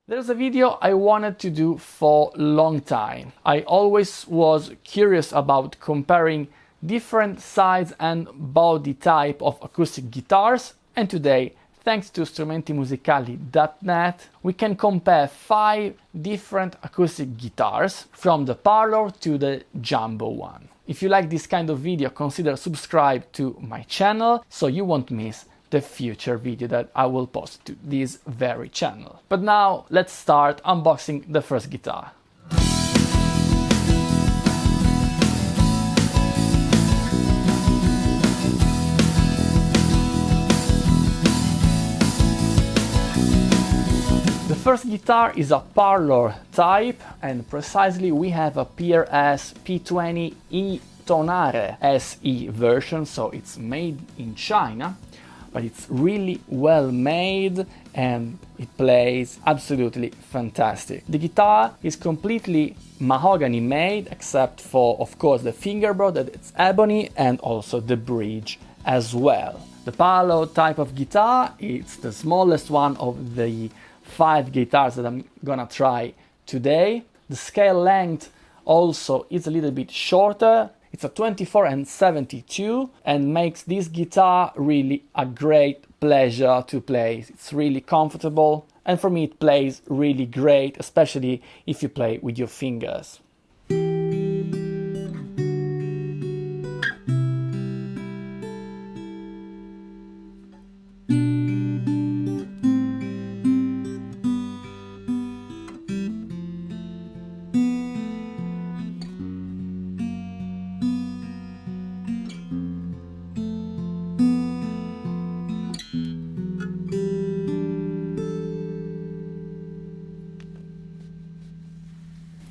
There's a video I wanted to do for a long time. I always was curious about comparing different size and body type of acoustic guitars, and today, thanks to strumentimusicali.net, we can compare 5 different acoustic guitars, from the parlor to the jumbo one. If you like this kind of video, consider subscribe to my channel so you won't miss the future video that I will post to this very channel. But now let's start unboxing the first guitar. The first guitar is a parlor type, and precisely we have a PRS P20E Tonare SE version, so it's made in China, but it's really well made and it plays absolutely fantastic. The guitar is completely mahogany made, except for, of course, the fingerboard that it's ebony, and also the bridge as well. The parlor type of guitar, it's the smallest one of the 5 guitars that I'm gonna try today. The scale length also is a little bit shorter. It's a 24 and 72 and makes this guitar really a great pleasure to play. It's really comfortable, and for me it plays really great, especially if you play with your fingers.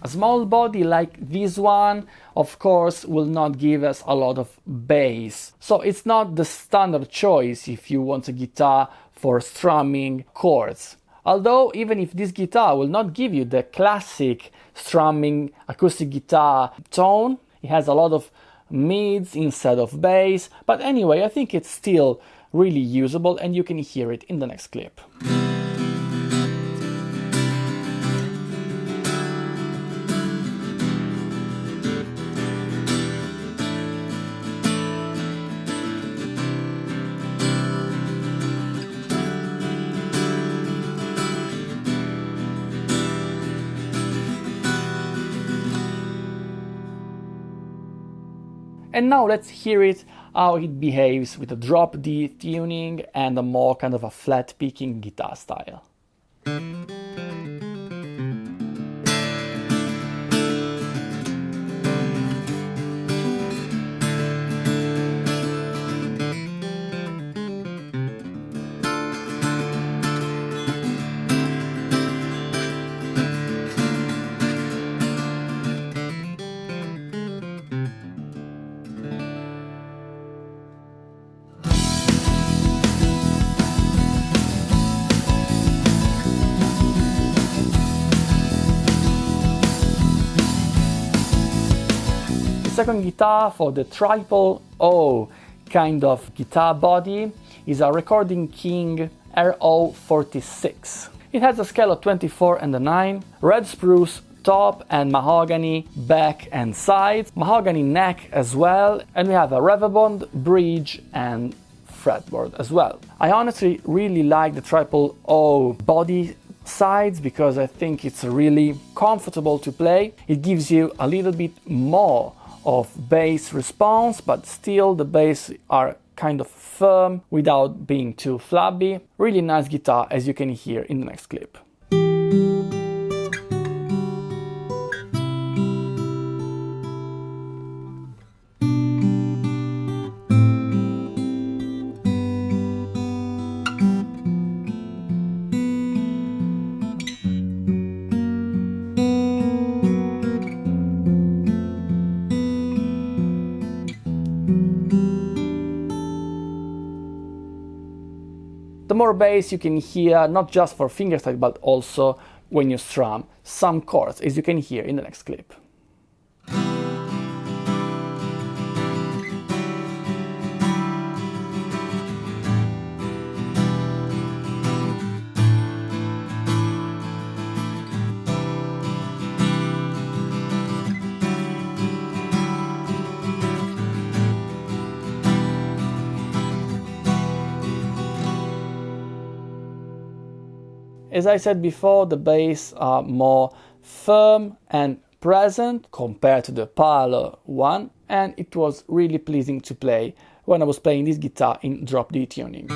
A small body like this one, of course, will not give us a lot of bass. So it's not the standard choice if you want a guitar for strumming chords. Although, even if this guitar will not give you the classic strumming acoustic guitar tone, it has a lot of mids instead of bass. But anyway, I think it's still really usable, and you can hear it in the next clip. And now let's hear it, how it behaves with a drop D tuning and a more kind of a flat picking guitar style. Second guitar for the triple O kind of guitar body is a Recording King RO46. It has a scale of 24 and a 9, red spruce top and mahogany back and sides, mahogany neck as well, and we have a Revabond bridge and fretboard as well. I honestly really like the triple O body sides because I think it's really comfortable to play. It gives you a little bit more of bass response, but still the bass are kind of firm without being too flabby. Really nice guitar, as you can hear in the next clip. The more bass you can hear, not just for fingerstyle, but also when you strum some chords, as you can hear in the next clip. As I said before, the bass are more firm and present compared to the parlor one, and it was really pleasing to play when I was playing this guitar in drop D tuning.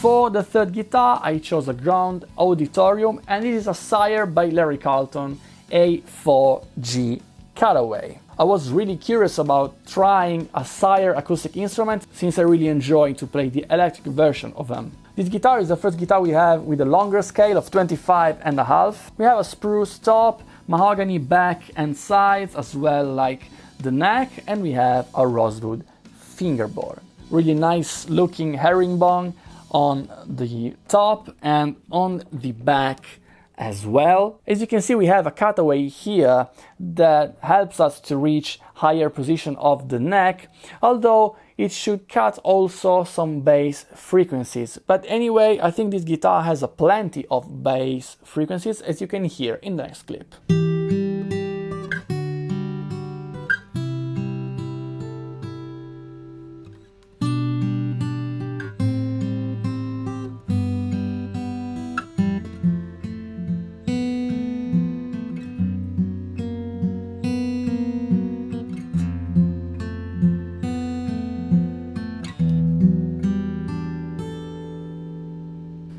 For the third guitar, I chose a ground Auditorium, and this is a Sire by Larry Carlton A4G cutaway. I was really curious about trying a Sire acoustic instrument since I really enjoy to play the electric version of them. This guitar is the first guitar we have with a longer scale of 25.5. We have a spruce top, mahogany back and sides, as well like the neck, and we have a rosewood fingerboard. Really nice looking herringbone on the top and on the back as well. As you can see, we have a cutaway here that helps us to reach higher position of the neck, although it should cut also some bass frequencies. But anyway, I think this guitar has a plenty of bass frequencies, as you can hear in the next clip.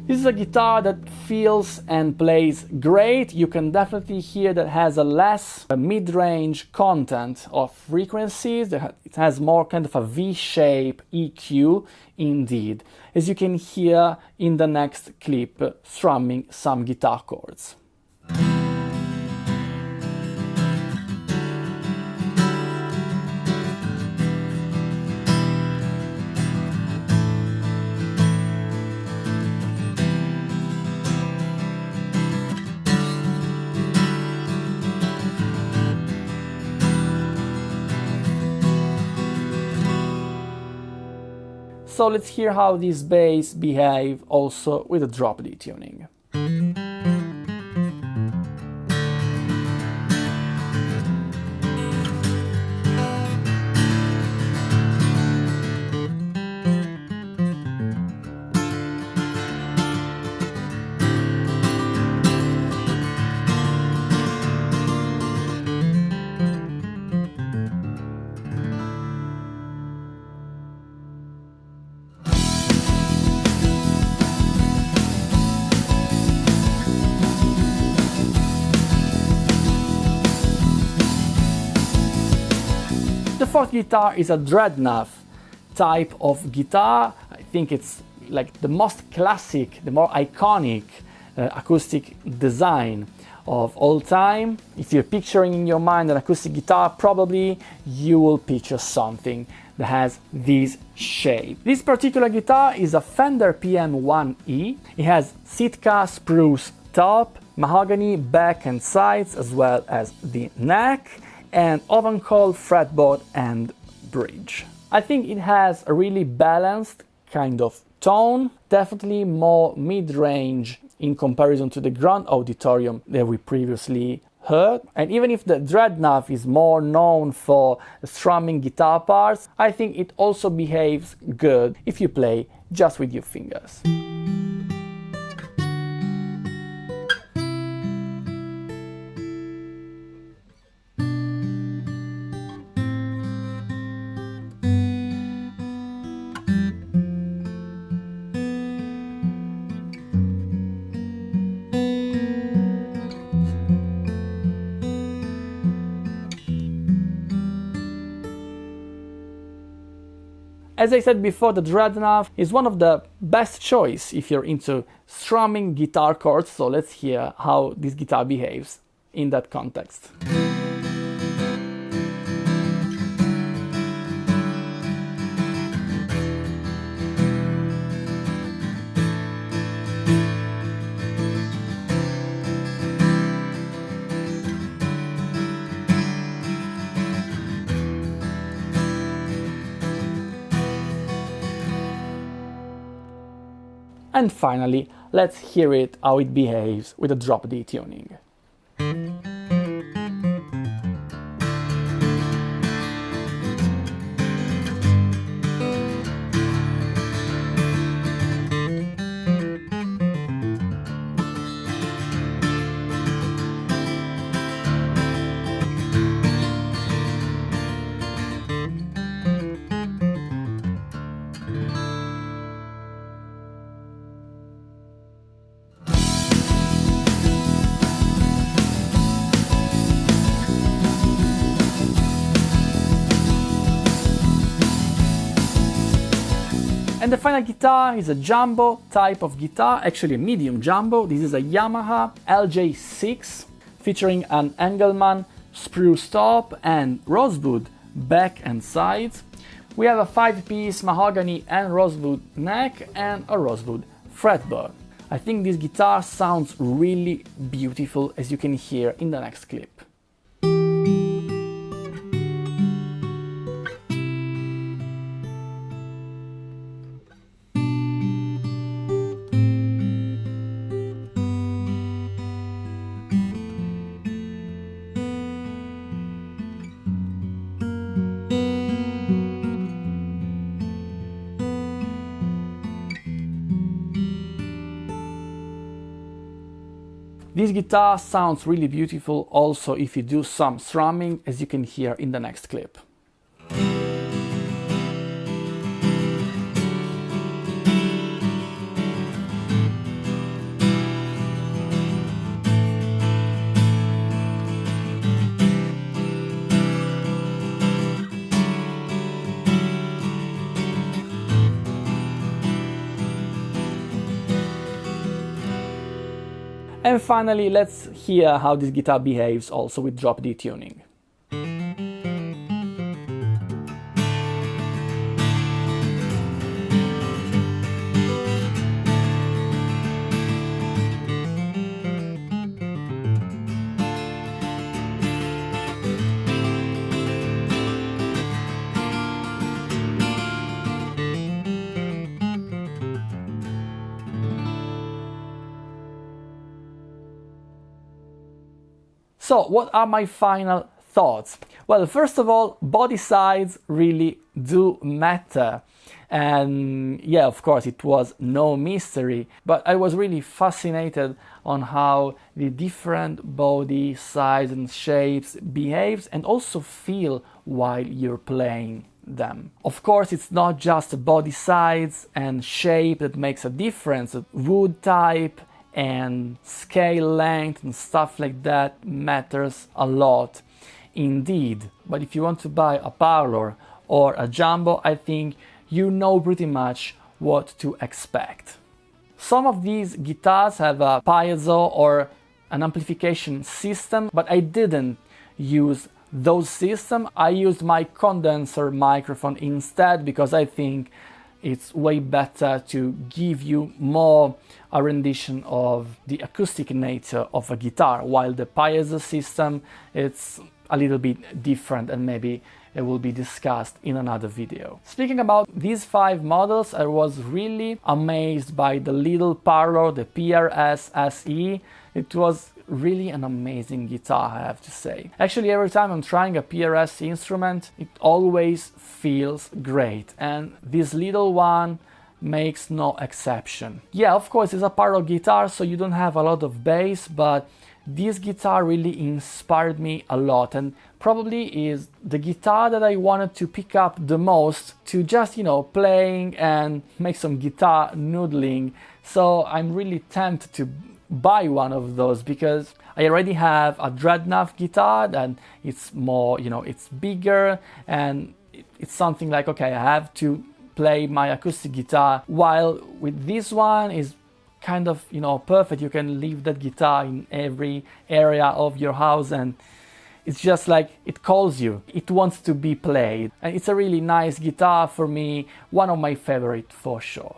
This is a guitar that feels and plays great. You can definitely hear that it has a less mid-range content of frequencies. It has more kind of a V-shape EQ indeed, as you can hear in the next clip strumming some guitar chords. So let's hear how these bass behave also with a drop D tuning. The fourth guitar is a Dreadnought type of guitar. I think it's like the most classic, the more iconic acoustic design of all time. If you're picturing in your mind an acoustic guitar, probably you will picture something that has this shape. This particular guitar is a Fender PM1E. It has Sitka spruce top, mahogany back and sides, as well as the neck, and oven-coil fretboard and bridge. I think it has a really balanced kind of tone, definitely more mid-range in comparison to the Grand Auditorium that we previously heard. And even if the Dreadnought is more known for strumming guitar parts, I think it also behaves good if you play just with your fingers. As I said before, the Dreadnought is one of the best choice if you're into strumming guitar chords, so let's hear how this guitar behaves in that context. And finally, let's hear it how it behaves with a drop D tuning. And the final guitar is a jumbo type of guitar, actually a medium jumbo. This is a Yamaha LJ6 featuring an Engelmann spruce top and rosewood back and sides. We have a 5-piece mahogany and rosewood neck and a rosewood fretboard. I think this guitar sounds really beautiful, as you can hear in the next clip. This guitar sounds really beautiful also if you do some strumming, as you can hear in the next clip. And finally, let's hear how this guitar behaves also with drop D tuning. So, what are my final thoughts? Well, first of all, body sides really do matter. And yeah, of course, it was no mystery, but I was really fascinated on how the different body size and shapes behaves and also feel while you're playing them. Of course, it's not just body size and shape that makes a difference. Wood type and scale length and stuff like that matters a lot indeed. But if you want to buy a parlor or a jumbo, I think you know pretty much what to expect. Some of these guitars have a piezo or an amplification system, but I didn't use those systems. I used my condenser microphone instead because I think it's way better to give you more a rendition of the acoustic nature of a guitar, while the piezo system, it's a little bit different and maybe it will be discussed in another video. Speaking about these 5 models, I was really amazed by the little parlor, the PRS SE. It was really an amazing guitar, I have to say. Actually, every time I'm trying a PRS instrument, it always feels great, and this little one makes no exception. Yeah, of course, it's a parlor guitar, so you don't have a lot of bass, but this guitar really inspired me a lot, and probably is the guitar that I wanted to pick up the most to just, playing and make some guitar noodling. So I'm really tempted to buy one of those because I already have a Dreadnought guitar and it's more, it's bigger, and it's something like, okay, I have to play my acoustic guitar, while with this one is kind of, perfect. You can leave that guitar in every area of your house and it's just like it calls you. It wants to be played. And it's a really nice guitar for me, one of my favorite for sure.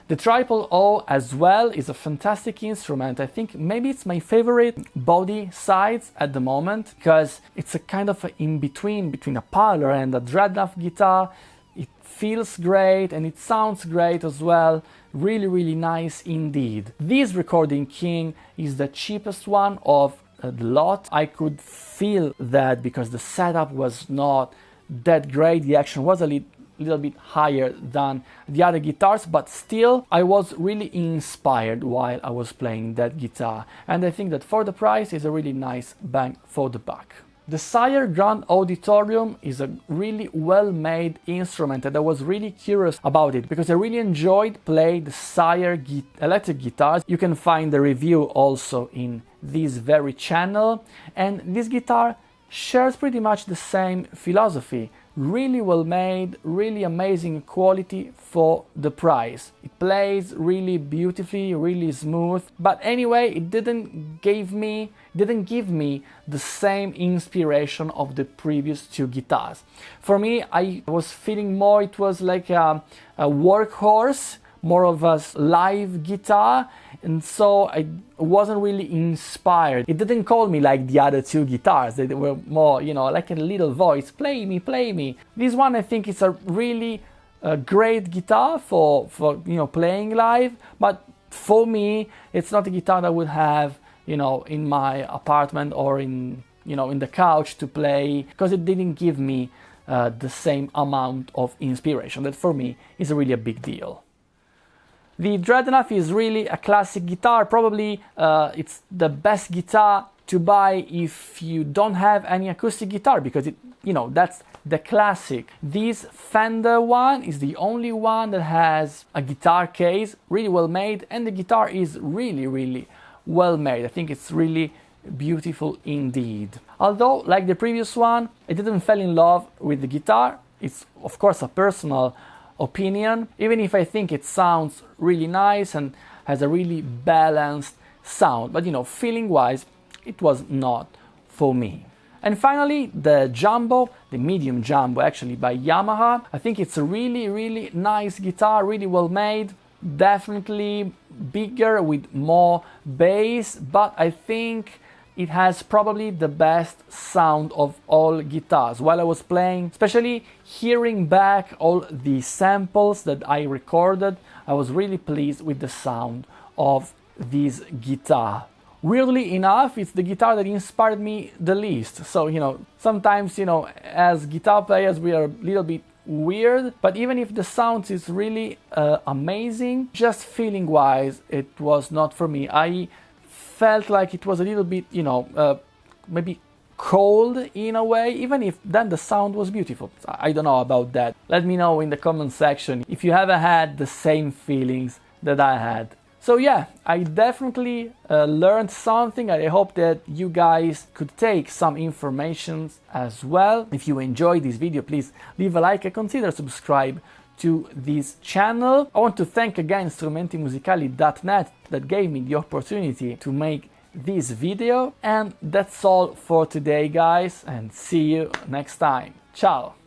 The Triple O as well is a fantastic instrument. I think maybe it's my favorite body size at the moment because it's a kind of in between a parlor and a Dreadnought guitar. it feels great and it sounds great as well. Really, really nice indeed. This recording king is the cheapest one of the lot. I could feel that because the setup was not that great, the action was a little bit higher than the other guitars, but still I was really inspired while I was playing that guitar, and I think that for the price is a really nice bang for the buck. The Sire Grand Auditorium is a really well-made instrument, and I was really curious about it because I really enjoyed playing the Sire electric guitars. You can find the review also in this very channel, and this guitar shares pretty much the same philosophy. Really well made, really amazing quality for the price. It plays really beautifully, really smooth, but anyway, it didn't give me the same inspiration of the previous two guitars. For me, I was feeling more it was like a workhorse, more of a live guitar, and so I wasn't really inspired. It didn't call me like the other two guitars. They were more, you know, like a little voice, play me, play me. This one I think is a really great guitar for you know, playing live, but for me it's not a guitar that I would have, you know, in my apartment or in, you know, in the couch to play, because it didn't give me the same amount of inspiration. That for me is really a big deal. The Dreadnought is really a classic guitar. Probably it's the best guitar to buy if you don't have any acoustic guitar, because it, you know, that's the classic. This Fender one is the only one that has a guitar case, really well made, and the guitar is really, really well made. I think it's really beautiful indeed. Although, like the previous one, I didn't fall in love with the guitar. It's of course a personal opinion, even if I think it sounds really nice and has a really balanced sound, but you know, feeling wise it was not for me. And finally, the Jumbo, the medium Jumbo actually by Yamaha. I think it's a really nice guitar, really well made, definitely bigger with more bass, but I think it has probably the best sound of all guitars. While I was playing, especially hearing back all the samples that I recorded, I was really pleased with the sound of this guitar. Weirdly enough, it's the guitar that inspired me the least. So, you know, sometimes, you know, as guitar players we are a little bit weird, but even if the sound is really amazing, just feeling wise it was not for me. I felt like it was a little bit, you know, maybe cold in a way, even if then the sound was beautiful. I don't know about that. Let me know in the comment section if you ever had the same feelings that I had. So yeah, I definitely learned something. I hope that you guys could take some information as well. If you enjoyed this video, please leave a like and consider subscribe to this channel. I want to thank again strumentimusicali.net that gave me the opportunity to make this video. And that's all for today, guys, and see you next time. Ciao!